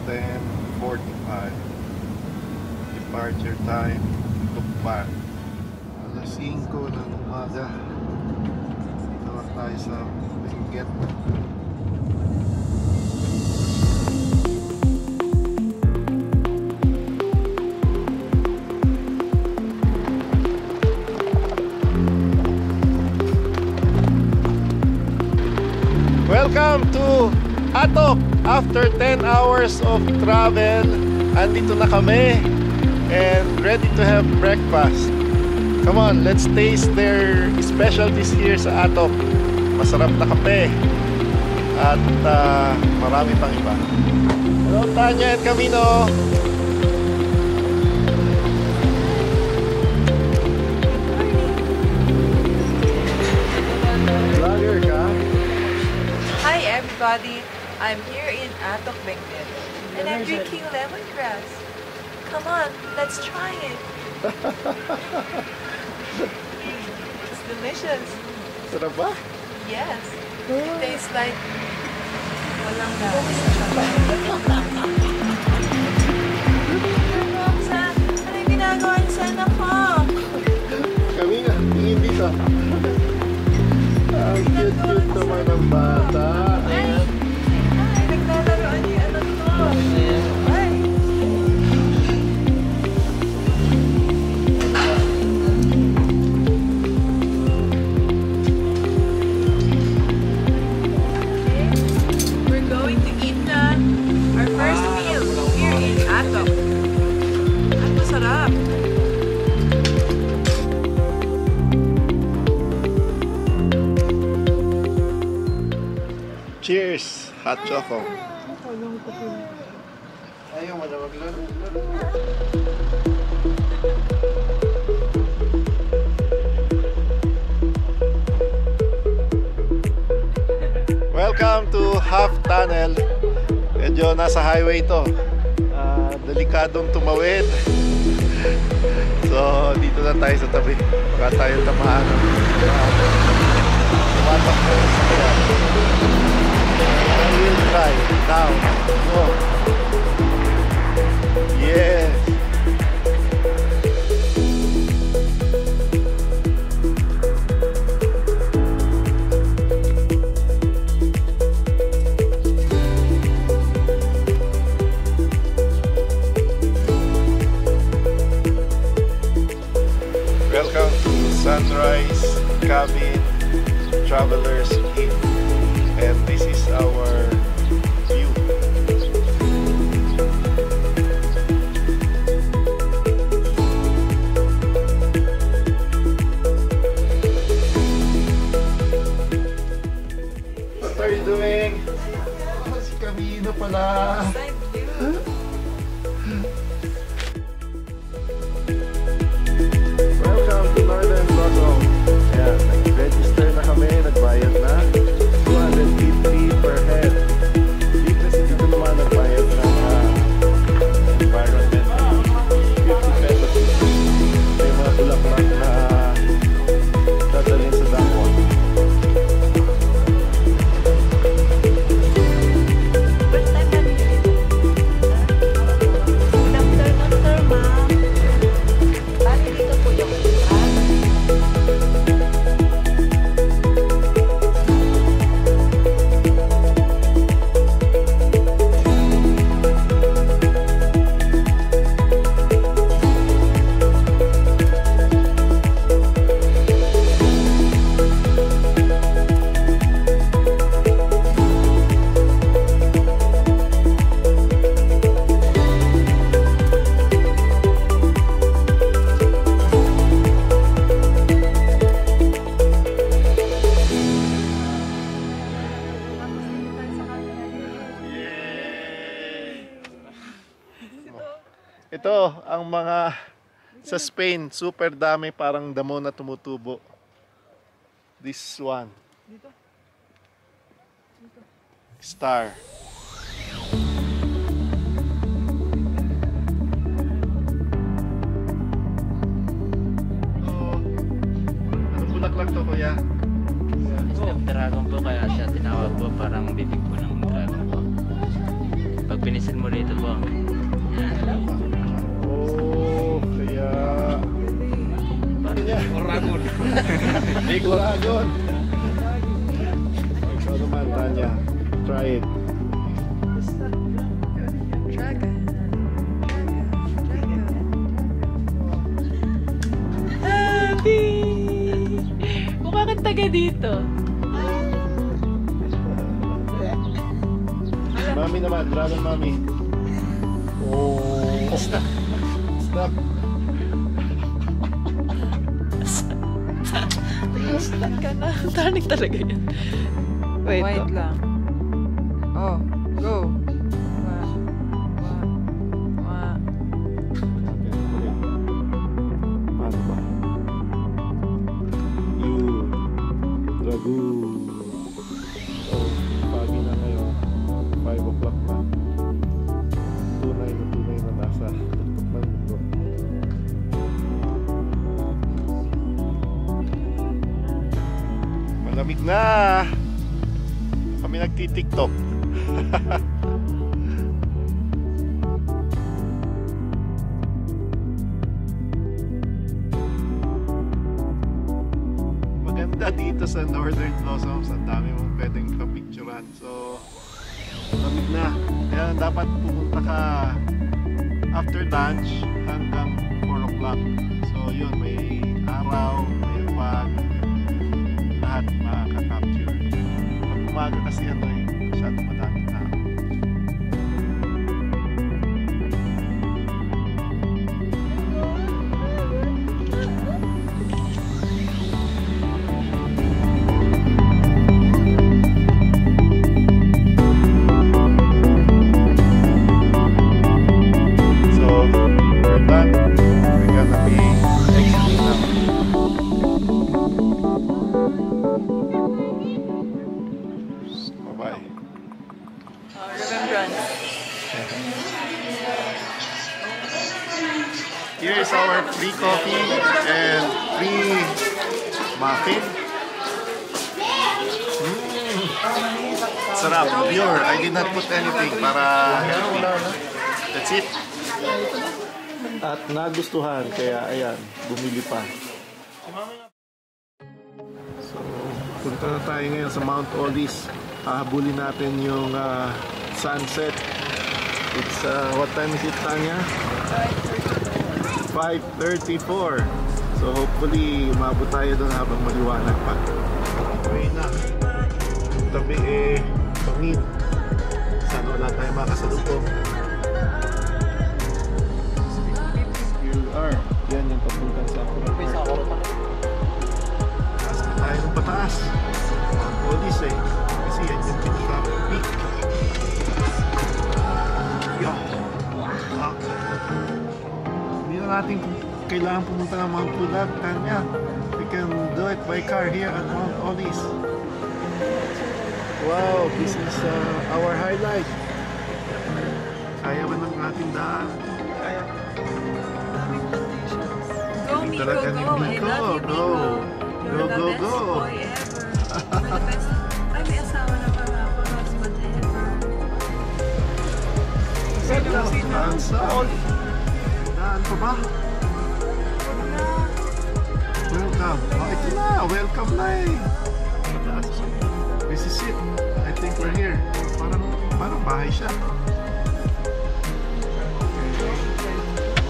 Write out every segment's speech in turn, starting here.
10:45. Departure time, Tukpan. Alas 5 ng umaga. Tawag tayo sa Benguet. Welcome to Atok! After 10 hours of travel, andito na kami and ready to have breakfast. Come on, let's taste their specialties here sa Atok. Masarap na kape at marami pang iba. Hello Tanya and Camino! Vlogger ka? Hi everybody, I'm here in Atok Benguet and I'm drinking lemongrass. Come on, let's try it. It's delicious. Sarap ba? Yes, it tastes like walang gas. Ano yung ginagawa niyo sa anak ko? Camino, tingin dito. Ang cute-cute naman ng bata. Ay, naglalaroan niyo yung anak ko. Ay. We're going to eat our first meal here in Atok. Ang masarap. Cheers! Hot choco. Ayaw mo na maglaro. Welcome to Half Tunnel. Medyo nasa highway to. Delikadong tumawid. So dito na tayo sa tabi. Baka tayo tamaan. Tumatak na sa kaya. I will try now. Oh. Yes. Welcome to Sunrise Cabin Travelers Inn. And this is our view. What are you doing? Oh, si Camino pala. Welcome to Northern Lotong. Ayan, nag-register na kami, nagbayad na. 250 per head. Dito naman nagbayad ng environment. 50 pesos. May mga bulaklak na dadalhin sa dangwon. First time namin dito. Good afternoon, sir, ma'am. Bali dito po yung Ito ang mga sa Spain, super dami, parang damo na tumutubo. This one. Star. Anong bulaklak to, kuya? Step dragon po, kaya siya tinawag po parang bibig po ng dragon po. Pag pinisil mo rin Ito po. Oh, kaya... Oragon. Big Oragon. Ikaw naman, Tanya. Try it. Dragon. Happy! Mukha kang taga dito. Mami naman, Dragon Mami. Oh. Stop. Stop. Stop ka na. Tarik talaga yan. Wait, Wait oh. lang. Oh, go. Paano ba? You. Dragoon. So, pagi na ngayon. 5 o'clock na. Tunay na nasa tuktok ng mundo. Malamig na! Kami nagtitiktok. Maganda dito sa Northern Blossoms. Ang dami mong pwedeng kapicturan. So, malamig na. Kaya dapat pumunta ka after lunch hanggang 4 o'clock. So, yun. May araw, may fog. Lahat makaka-capture. Pag umaga kasi ano eh, masyadong madaming tao. So, we're done. We're gonna be exiting now. Bye-bye. Remembrance. Here is our free coffee and free muffin. Sarap, pure. I did not put anything para that's it. At nagustuhan, kaya ayan, bumili pa. So, punta na tayo ngayon sa Mount Olis. Hahabulin natin yung sunset. It's, what time is it, Tanya? 5:34. So hopefully umabot tayo doon habang maliwanag pa. Okay na. Tabi eh pangit. Sana wala tayong makasalubong. You are. Yan yung papuntan sa Coronado. Taas na tayo ng pataas. Mga police eh. Kasi yan yung pinaka-peak. Yo. Hindi na natin kailangan pumunta ng Mount Pulag, Tanya. We can do it by car here at Mount Olis. Wow, this is our highlight. Kaya ba ng ating daan? Kaya. Go, Miko, Talaga ni go. I Miko. love you, Go. Miko. You're Go, the go, best go. boy ever. You're the best. Ay, may asawa na pala ako. Husband ever. Hands up. Daan pa ba? Welcome. Oh, ito na. Welcome na eh. This is it. I think we're here. Parang bahay siya.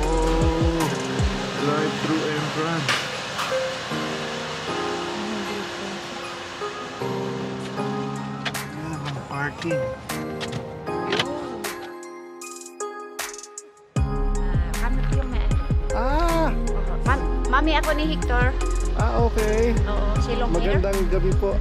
Oh, drive-through entrance. Yan ang parking. Kami po yung may... Ah! Mami ako ni Hector. Ah, okay. Oo, silong here. Magandang gabi po.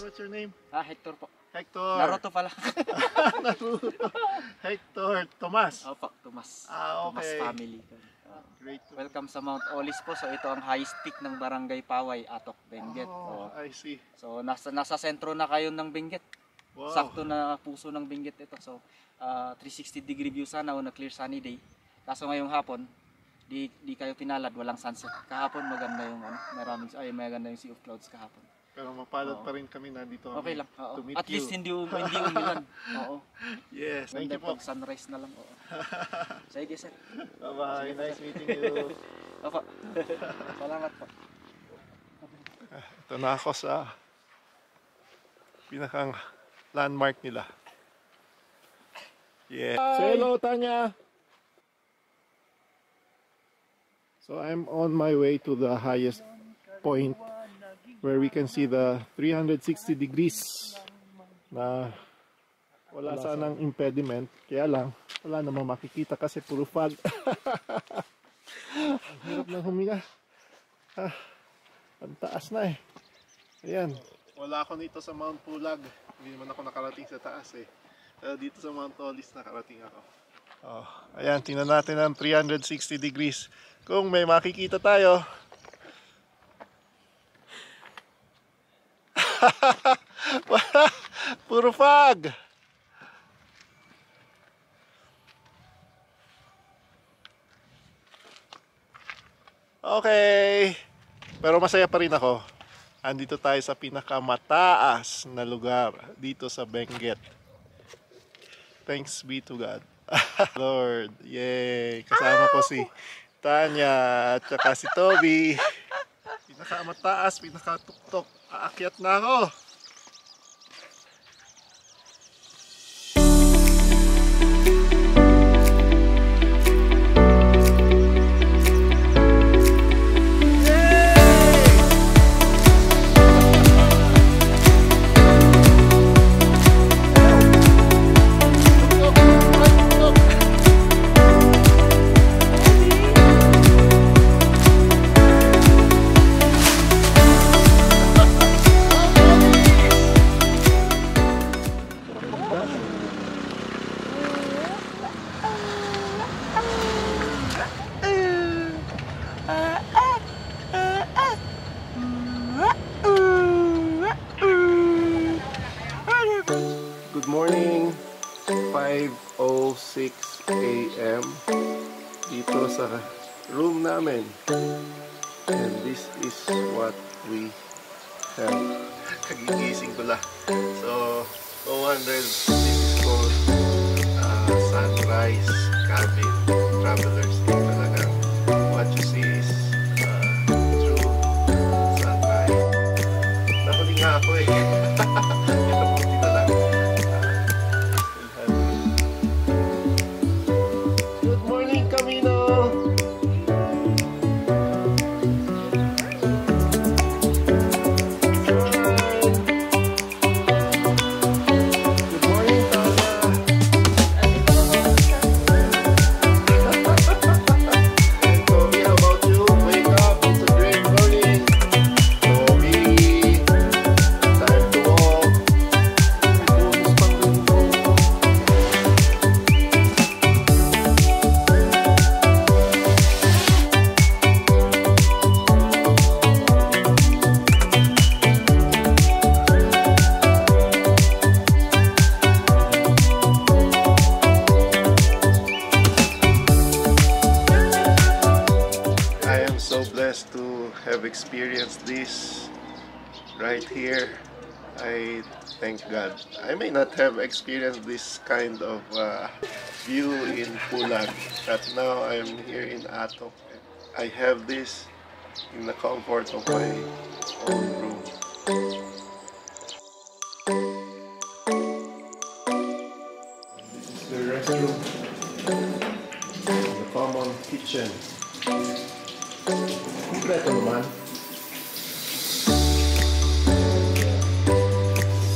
What's your name? Hector po. Hector. Naruto pala. Naruto. Hector Tomas. Opo, Tomas. Ah, Tomas okay. family. Great to Welcome sa Mount Olis po. So ito ang highest peak ng Barangay Paway, Atok, Benguet. Oh, I see. So nasa sentro na kayo ng Benguet. Wow. Sakto na puso ng Benguet ito. So 360-degree view sana o na clear sunny day. Kaso ngayong hapon, di kayo pinalad, walang sunset. Kahapon maganda yung maganda yung sea of clouds kahapon. Pero mapalad pa rin kami nandito. Okay lang. Oo. To meet At least you. hindi umulan. Oo. Yes, thank you po. Sunrise na lang. Oo. Sige, sir. Bye-bye. Nice meeting you. Opo. Salamat po. Ito na ako sa pinakang landmark nila. Yeah. Say hello, Tanya. So I'm on my way to the highest point where we can see the 360 degrees na wala sanang impediment. Kaya lang, wala namang makikita kasi puro fog. Ang hirap na huminga. Ang taas na eh. Ayan. Wala ako dito sa Mount Pulag. Hindi naman ako nakarating sa taas eh. Pero dito sa Mount Olis nakarating ako. Oh, ayan, tingnan natin ang 360 degrees. Kung may makikita tayo. Puro fog. Okay. Pero masaya pa rin ako. Andito tayo sa pinakamataas na lugar dito sa Benguet. Thanks be to God. Lord, yay. Kasama ko si Tanya at saka si Toby. Pinakamataas, pinakatuktok. Aakyat na ako. Good morning, 5:06 a.m. dito sa room namin. And this is what we have. Kagigising ko lang. So, no wonder this is called Sunrise Cabin Travelers. Talaga, what you see is true sunrise. Nakuling nga ako eh. Good morning, Camino! Good morning, Tana! And Toby, how about you? Wake up, it's a great morning. Toby, time to walk. I am so blessed to have experienced this right here. I thank God. I may not have experienced this kind of view in Pulag, but now I am here in Atok. I have this in the comfort of my own room. This is the restroom, the common kitchen. Kompleto naman.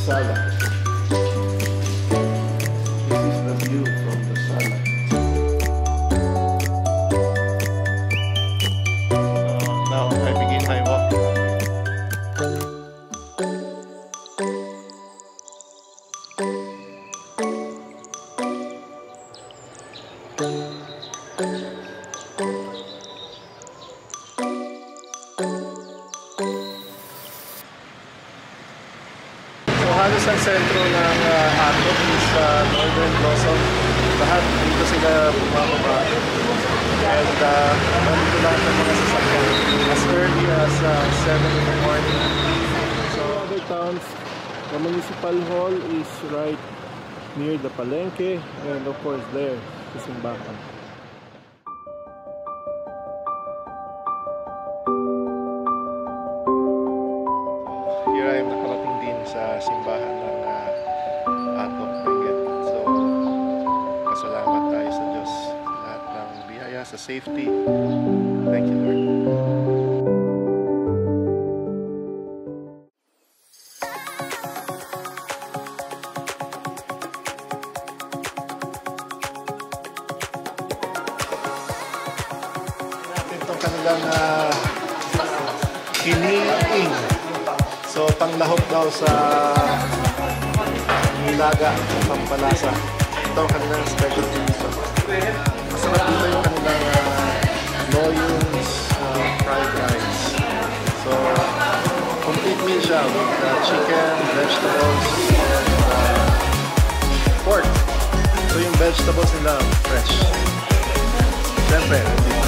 Sala. This is the view from the sala. Now I begin my walk. So halos ang ang sentro ng Atok is Northern Luzon. Lahat dito sila bumababa. And nandito lahat ng mga sasakyan as early as 7 in the morning. So other towns, the municipal hall is right near the Palengke, and of course there, the simbahan. Here I am nakarating din sa simbahan ng Atok Benguet. So pasalamat tayo sa Diyos sa lahat ng biyaya, sa safety. Thank you, Lord. Itong kanilang hiniing. So panglahok daw sa nilaga, pampalasa. Ito ang kanilang specialty dito. Masarap dito yung kanilang loyons, fried rice. So complete meal siya with chicken, vegetables, and pork. So yung vegetables nila fresh. Siyempre, hindi pa